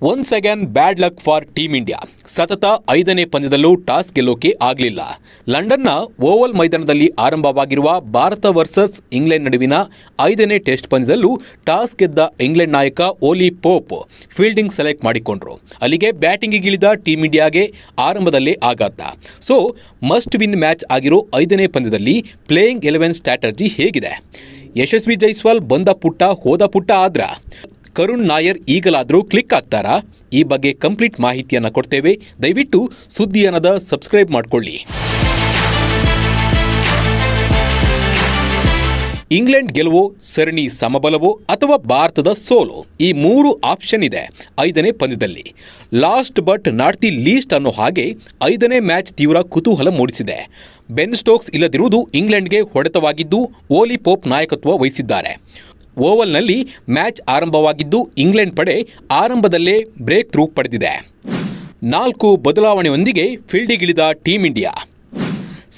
Once again bad luck for team India. ಸತತ 5ನೇ ಪಂದ್ಯದಲ್ಲೂ toss ಗೆಲ್ಲೋಕೆ ಆಗಲಿಲ್ಲ. ಲಂಡನ್ನ ಓವಲ್ ಮೈದಾನದಲ್ಲಿ ಆರಂಭವಾಗಿರುವ ಭಾರತ ವರ್ಸಸ್ ಇಂಗ್ಲೆಂಡ್ ನಡುವಿನ 5ನೇ ಟೆಸ್ಟ್ ಪಂದ್ಯದಲ್ಲೂ ಟಾಸ್ ಗೆದ್ದ ಇಂಗ್ಲೆಂಡ್ ನಾಯಕ ಓಲಿ ಪೋಪ್ ಫೀಲ್ಡಿಂಗ್ ಸೆಲೆಕ್ಟ್ ಮಾಡಿಕೊಂಡ್ರು. ಅಲ್ಲಿಗೆ ಬ್ಯಾಟಿಂಗಿಗಿಳಿದ ಟೀಮ್ ಇಂಡಿಯಾಗೆ ಆರಂಭದಲ್ಲೇ ಆಘಾತ. ಸೊ ಮಸ್ಟ್ ವಿನ್ ಮ್ಯಾಚ್ ಆಗಿರೋ 5ನೇ ಪಂದ್ಯದಲ್ಲಿ ಪ್ಲೇಯಿಂಗ್ 11 ಸ್ಟ್ರಾಟಜಿ ಹೇಗಿದೆ? ಯಶಸ್ವಿ ಜೈಸ್ವಾಲ್ ಬಂದ ಪುಟ್ಟ ಹೋದ ಪುಟ್ಟ ಆದ್ರ ಕರುಣ್ ನಾಯರ್ ಈಗಲಾದರೂ ಕ್ಲಿಕ್ ಆಗ್ತಾರಾ? ಈ ಬಗ್ಗೆ ಕಂಪ್ಲೀಟ್ ಮಾಹಿತಿಯನ್ನು ಕೊಡ್ತೇವೆ. ದಯವಿಟ್ಟು ಸುದ್ದಿಯನ್ನದ ಸಬ್ಸ್ಕ್ರೈಬ್ ಮಾಡಿಕೊಳ್ಳಿ. ಇಂಗ್ಲೆಂಡ್ ಗೆಲುವು, ಸರಣಿ ಸಮಬಲವೋ ಅಥವಾ ಭಾರತದ ಸೋಲು? ಈ 3 ಆಪ್ಷನ್ ಇದೆ 5ನೇ ಪಂದ್ಯದಲ್ಲಿ. Last but not the list ಅನ್ನೋ ಹಾಗೆ 5ನೇ ಮ್ಯಾಚ್ ತೀವ್ರ ಕುತೂಹಲ ಮೂಡಿಸಿದೆ. ಬೆನ್ ಸ್ಟೋಕ್ಸ್ ಇಲ್ಲದಿರುವುದು ಇಂಗ್ಲೆಂಡ್ಗೆ ಹೊಡೆತವಾಗಿದ್ದು ಓಲಿ ಪೋಪ್ ನಾಯಕತ್ವ ವಹಿಸಿದ್ದಾರೆ. ಓವಲ್ನಲ್ಲಿ ಮ್ಯಾಚ್ ಆರಂಭವಾಗಿದ್ದು ಇಂಗ್ಲೆಂಡ್ ಪಡೆ ಆರಂಭದಲ್ಲೇ ಬ್ರೇಕ್ ಥ್ರೂ ಪಡೆದಿದೆ. 4 ಬದಲಾವಣೆಯೊಂದಿಗೆ ಫೀಲ್ಡಿಗಿಳಿದ ಟೀಮ್ ಇಂಡಿಯಾ.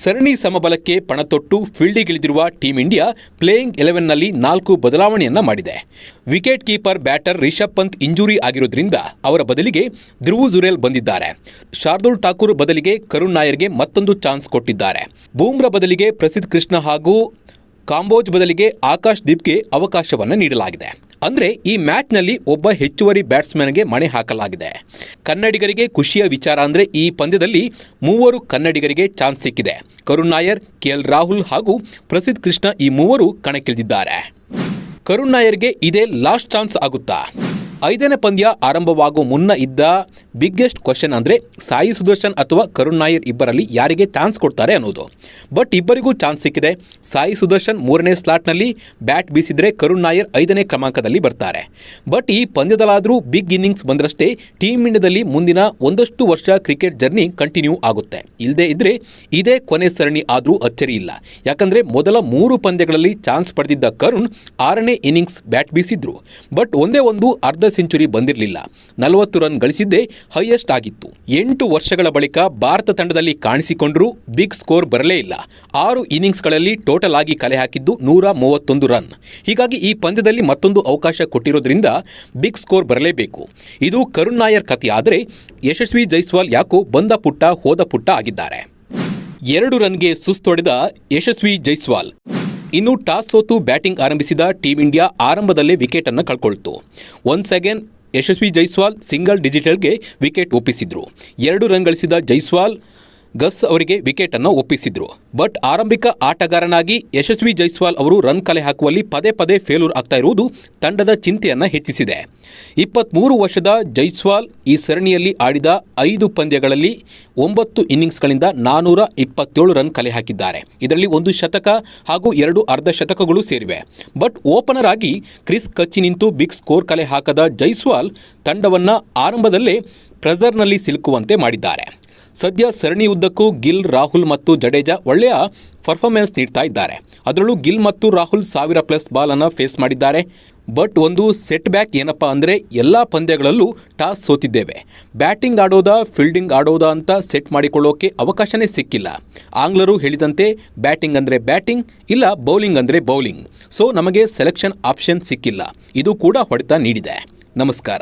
ಸರಣಿ ಸಮಬಲಕ್ಕೆ ಪಣತೊಟ್ಟು ಫೀಲ್ಡಿಗಿಳಿದಿರುವ ಟೀಮ್ ಇಂಡಿಯಾ ಪ್ಲೇಯಿಂಗ್ 11ನಲ್ಲಿ 4 ಬದಲಾವಣೆಯನ್ನ ಮಾಡಿದೆ. Wicket keeper batter Rishabh Pant injury ಆಗಿರೋದ್ರಿಂದ ಅವರ ಬದಲಿಗೆ ಧ್ರುವ್ ಜುರೇಲ್ ಬಂದಿದ್ದಾರೆ. ಶಾರ್ದೂಲ್ ಠಾಕೂರ್ ಬದಲಿಗೆ ಕರುಣ್ ನಾಯರ್ಗೆ ಮತ್ತೊಂದು ಚಾನ್ಸ್ ಕೊಟ್ಟಿದ್ದಾರೆ. ಬೂಮ್ರಾ ಬದಲಿಗೆ ಪ್ರಸಿದ್ಧ ಕೃಷ್ಣ ಹಾಗೂ ಕಾಂಬೋಜ್ ಬದಲಿಗೆ ಆಕಾಶ್ ದೀಪ್ಗೆ ಅವಕಾಶವನ್ನು ನೀಡಲಾಗಿದೆ. ಅಂದರೆ ಈ ಮ್ಯಾಚ್ನಲ್ಲಿ ಒಬ್ಬ ಹೆಚ್ಚುವರಿ ಬ್ಯಾಟ್ಸ್ಮನ್ಗೆ ಮಣೆ ಹಾಕಲಾಗಿದೆ. ಕನ್ನಡಿಗರಿಗೆ ಖುಷಿಯ ವಿಚಾರ ಅಂದರೆ ಈ ಪಂದ್ಯದಲ್ಲಿ 3 ಕನ್ನಡಿಗರಿಗೆ ಚಾನ್ಸ್ ಸಿಕ್ಕಿದೆ. ಕರುಣ್ ನಾಯರ್, ಕೆಎಲ್ ರಾಹುಲ್ ಹಾಗೂ ಪ್ರಸಿದ್ಧ ಕೃಷ್ಣ ಈ 3 ಕಣಕ್ಕಿಳಿದಿದ್ದಾರೆ. ಕರುಣ್ ನಾಯರ್ಗೆ ಇದೇ ಲಾಸ್ಟ್ ಚಾನ್ಸ್ ಆಗುತ್ತಾ? 5ನೇ ಪಂದ್ಯ ಆರಂಭವಾಗುವ ಮುನ್ನ ಇದ್ದ ಬಿಗ್ಗೆಸ್ಟ್ ಕ್ವಶನ್ ಅಂದರೆ ಸಾಯಿ ಸುದರ್ಶನ್ ಅಥವಾ ಕರುಣ್ ನಾಯರ್ ಇಬ್ಬರಲ್ಲಿ ಯಾರಿಗೆ ಚಾನ್ಸ್ ಕೊಡ್ತಾರೆ ಅನ್ನೋದು. ಬಟ್ ಇಬ್ಬರಿಗೂ ಚಾನ್ಸ್ ಸಿಕ್ಕಿದೆ. ಸಾಯಿ ಸುದರ್ಶನ್ 3ನೇ ಸ್ಲಾಟ್ನಲ್ಲಿ ಬ್ಯಾಟ್ ಬೀಸಿದರೆ ಕರುಣ್ ನಾಯರ್ 5ನೇ ಕ್ರಮಾಂಕದಲ್ಲಿ ಬರ್ತಾರೆ. ಬಟ್ ಈ ಪಂದ್ಯದಲ್ಲಾದರೂ ಬಿಗ್ ಇನ್ನಿಂಗ್ಸ್ ಬಂದರಷ್ಟೇ ಟೀಮ್ ಇಂಡಿಯಾದಲ್ಲಿ ಮುಂದಿನ ಒಂದಷ್ಟು ವರ್ಷ ಕ್ರಿಕೆಟ್ ಜರ್ನಿ ಕಂಟಿನ್ಯೂ ಆಗುತ್ತೆ. ಇಲ್ಲದೇ ಇದ್ದರೆ ಇದೇ ಕೊನೆ ಸರಣಿ ಆದರೂ ಅಚ್ಚರಿ ಇಲ್ಲ. ಯಾಕಂದರೆ ಮೊದಲ 3 ಪಂದ್ಯಗಳಲ್ಲಿ ಚಾನ್ಸ್ ಪಡೆದಿದ್ದ ಕರುಣ್ 6ನೇ ಇನ್ನಿಂಗ್ಸ್ ಬ್ಯಾಟ್ ಬೀಸಿದ್ರು. ಬಟ್ ಒಂದೇ ಒಂದು ಅರ್ಧ ಸೆಂಚುರಿ ಬಂದಿರಲಿಲ್ಲ. 40 ರನ್ ಗಳಿಸಿದ್ದೇ ಹೈಯೆಸ್ಟ್ ಆಗಿತ್ತು. 8 ವರ್ಷಗಳ ಬಳಿಕ ಭಾರತ ತಂಡದಲ್ಲಿ ಕಾಣಿಸಿಕೊಂಡರೂ ಬಿಗ್ ಸ್ಕೋರ್ ಬರಲೇ ಇಲ್ಲ. 6 ಇನ್ನಿಂಗ್ಸ್ಗಳಲ್ಲಿ ಟೋಟಲ್ ಆಗಿ ಕಲೆ ಹಾಕಿದ್ದು 131 ರನ್. ಹೀಗಾಗಿ ಈ ಪಂದ್ಯದಲ್ಲಿ ಮತ್ತೊಂದು ಅವಕಾಶ ಕೊಟ್ಟಿರೋದ್ರಿಂದ ಬಿಗ್ ಸ್ಕೋರ್ ಬರಲೇಬೇಕು. ಇದು ಕರುಣ್ ನಾಯರ್ ಕಥೆ. ಆದರೆ ಯಶಸ್ವಿ ಜೈಸ್ವಾಲ್ ಯಾಕೋ ಬಂದ ಪುಟ್ಟ ಹೋದ ಪುಟ್ಟ ಆಗಿದ್ದಾರೆ. 2 ರನ್ಗೆ ಸುಸ್ತೊಡೆದ ಯಶಸ್ವಿ ಜೈಸ್ವಾಲ್. ಇನ್ನು ಟಾಸ್ ಸೋತು ಬ್ಯಾಟಿಂಗ್ ಆರಂಭಿಸಿದ ಟೀಮ್ ಇಂಡಿಯಾ ಆರಂಭದಲ್ಲೇ ವಿಕೆಟ್ ಅನ್ನು ಕಳ್ಕೊಳ್ತು. ಒನ್ಸ್ ಅಗೇನ್ ಯಶಸ್ವಿ ಜೈಸ್ವಾಲ್ ಸಿಂಗಲ್ ಡಿಜಿಟಲ್ಗೆ ವಿಕೆಟ್ ಒಪ್ಪಿಸಿದ್ರು. 2 ರನ್ ಗಳಿಸಿದ ಜೈಸ್ವಾಲ್ ಗಸ್ ಅವರಿಗೆ ವಿಕೆಟ್ ಅನ್ನು ಒಪ್ಪಿಸಿದ್ರು. ಬಟ್ ಆರಂಭಿಕ ಆಟಗಾರನಾಗಿ ಯಶಸ್ವಿ ಜೈಸ್ವಾಲ್ ಅವರು ರನ್ ಕಲೆ ಹಾಕುವಲ್ಲಿ ಪದೇ ಪದೇ ಫೇಲ್ಯೂರ್ ಆಗ್ತಾ ಇರುವುದು ತಂಡದ ಚಿಂತೆಯನ್ನು ಹೆಚ್ಚಿಸಿದೆ. 23 ವರ್ಷದ ಜೈಸ್ವಾಲ್ ಈ ಸರಣಿಯಲ್ಲಿ ಆಡಿದ 5 ಪಂದ್ಯಗಳಲ್ಲಿ 9 ಇನ್ನಿಂಗ್ಸ್ಗಳಿಂದ 427 ರನ್ ಕಲೆ ಹಾಕಿದ್ದಾರೆ. ಇದರಲ್ಲಿ 1 ಶತಕ ಹಾಗೂ 2 ಅರ್ಧ ಶತಕಗಳು ಸೇರಿವೆ. ಬಟ್ ಓಪನರ್ ಆಗಿ ಕ್ರಿಸ್ ಕಚ್ಚಿ ನಿಂತು ಬಿಗ್ ಸ್ಕೋರ್ ಕಲೆ ಹಾಕದ ಜೈಸ್ವಾಲ್ ತಂಡವನ್ನು ಆರಂಭದಲ್ಲೇ ಪ್ರೆಸರ್ನಲ್ಲಿ ಸಿಲುಕುವಂತೆ ಮಾಡಿದ್ದಾರೆ. ಸದ್ಯ ಸರಣಿ ಉದ್ದಕ್ಕೂ ಗಿಲ್, ರಾಹುಲ್ ಮತ್ತು ಜಡೇಜಾ ಒಳ್ಳೆಯ ಪರ್ಫಾರ್ಮೆನ್ಸ್ ನೀಡ್ತಾ ಇದ್ದಾರೆ. ಅದರಲ್ಲೂ ಗಿಲ್ ಮತ್ತು ರಾಹುಲ್ 1000+ ಬಾಲನ್ನು ಫೇಸ್ ಮಾಡಿದ್ದಾರೆ. ಬಟ್ ಒಂದು ಸೆಟ್ ಬ್ಯಾಕ್ ಏನಪ್ಪ ಅಂದರೆ ಎಲ್ಲ ಪಂದ್ಯಗಳಲ್ಲೂ ಟಾಸ್ ಸೋತಿದ್ದೇವೆ. ಬ್ಯಾಟಿಂಗ್ ಆಡೋದಾ ಫೀಲ್ಡಿಂಗ್ ಆಡೋದಾ ಅಂತ ಸೆಟ್ ಮಾಡಿಕೊಳ್ಳೋಕೆ ಅವಕಾಶನೇ ಸಿಕ್ಕಿಲ್ಲ. ಆಂಗ್ಲರು ಹೇಳಿದಂತೆ ಬ್ಯಾಟಿಂಗ್ ಅಂದರೆ ಬ್ಯಾಟಿಂಗ್, ಇಲ್ಲ ಬೌಲಿಂಗ್ ಅಂದರೆ ಬೌಲಿಂಗ್. ಸೊ ನಮಗೆ ಸೆಲೆಕ್ಷನ್ ಆಪ್ಷನ್ ಸಿಕ್ಕಿಲ್ಲ. ಇದು ಕೂಡ ಹೊಡೆತ ನೀಡಿದೆ. ನಮಸ್ಕಾರ.